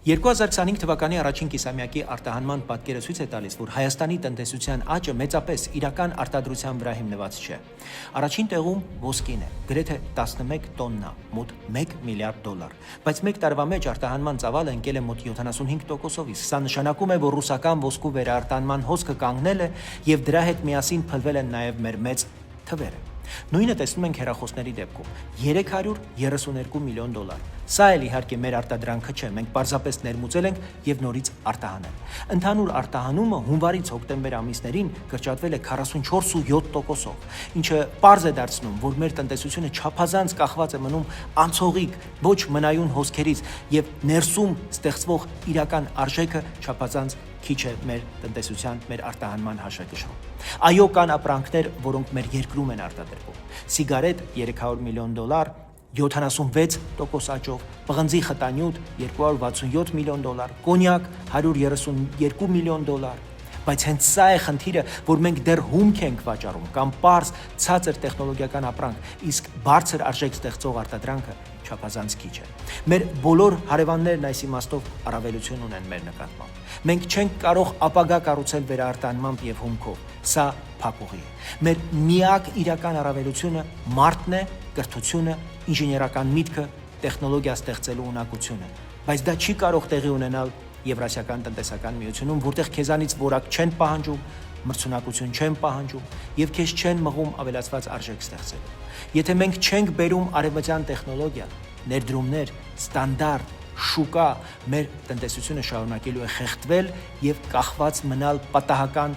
2025 թվականի առաջին կիսամյակի արտահանման պատկերը ցույց է տալիս, որ Հայաստանի տնտեսության աճը մեծապես իրական արտադրության վրա հիմնված չէ։ Առաջին տեղում ոսկին է, գրեթե 11 տոննա, մոտ $1 միլիարդ, բայց մեկ տարվա մեջ արտահանման ծավալը ընկել է մոտ 75%-ով, իսկ սա նշանակում է, որ ռուսական ոսկու վերարտահանման հոսքը կանգնել է եւ դրա հետ միասին փլվել են նաեւ մեր մեծ թվերը։ Նույնը տեսնում ենք հեռախոսների դեպքում՝ $332 միլիոն։ Սա էլ իհարկե մեր արտադրանքը չէ, մենք պարզապես ներմուծել ենք եւ նորից արտահանել։ Ընդհանուր արտահանումը հունվարից հոկտեմբեր ամիսներին կրճատվել է 44.7%-ով, ինչը պարզ է դարձնում, որ մեր տնտեսությունը չափազանց կախված է մնում անցողիկ, ոչ մնայուն հոսքերից եւ ներսում ստեղծվող իրական արժեքը չափազանց քիչ է մեր տնտեսության, մեր արտահանման հաշվեկշռում։ Այո, կան ապրանքներ, որոնք մեր երկրում են արտադրվում։ Սիգարետ $300 միլիոն, 76% աճով, պղնձի խտանյութ $267 միլիոն, կոնյակ $132 միլիոն, բայց հենց սա է խնդիրը, որ մենք դեռ հումք ենք վաճառում կամ պարզ ցածր տեխնոլոգիական ապրանք, իսկ բարձր արժեք ստեղծող արտադրանքը չափազանց քիչ է։ Մեր բոլոր հարևաններն այս իմաստով առավելություն ունեն մեր նկատմամբ։ Մենք չենք կարող ապագա կառուցել վերարտահանմամբ եւ հումքով։ Սա փակուղի է։ Մեր միակ իրական առավելությունը մարդն է, կրթությունը, ինժեներական միտքը, տեխնոլոգիա ստեղծելու ունակությունը, բայց դա չի կարող տեղի ունենալ Եվրասիական տնտեսական միությունում, որտեղ քեզանից որակ չեն պահանջում, մրցունակություն չեն պահանջում եւ քեզ չեն մղում ավելացված արժեք ստեղծելու։ Եթե մենք չենք բերում արևմտյան տեխնոլոգիա, ներդրումներ, ստանդարտ, շուկա, մեր տնտեսությունը շարունակելու է խեղդվել եւ կախված մնալ պատահական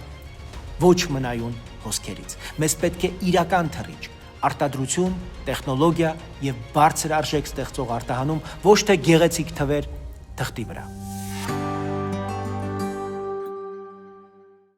ոչ մնայուն հոսքերից։ Մեզ պետք է իրական թռիչք, արտադրություն, տեխնոլոգիա եւ բարձր արժեք ստեղծող արտահանում, ոչ թե գեղեցիկ թվեր թղթի վրա։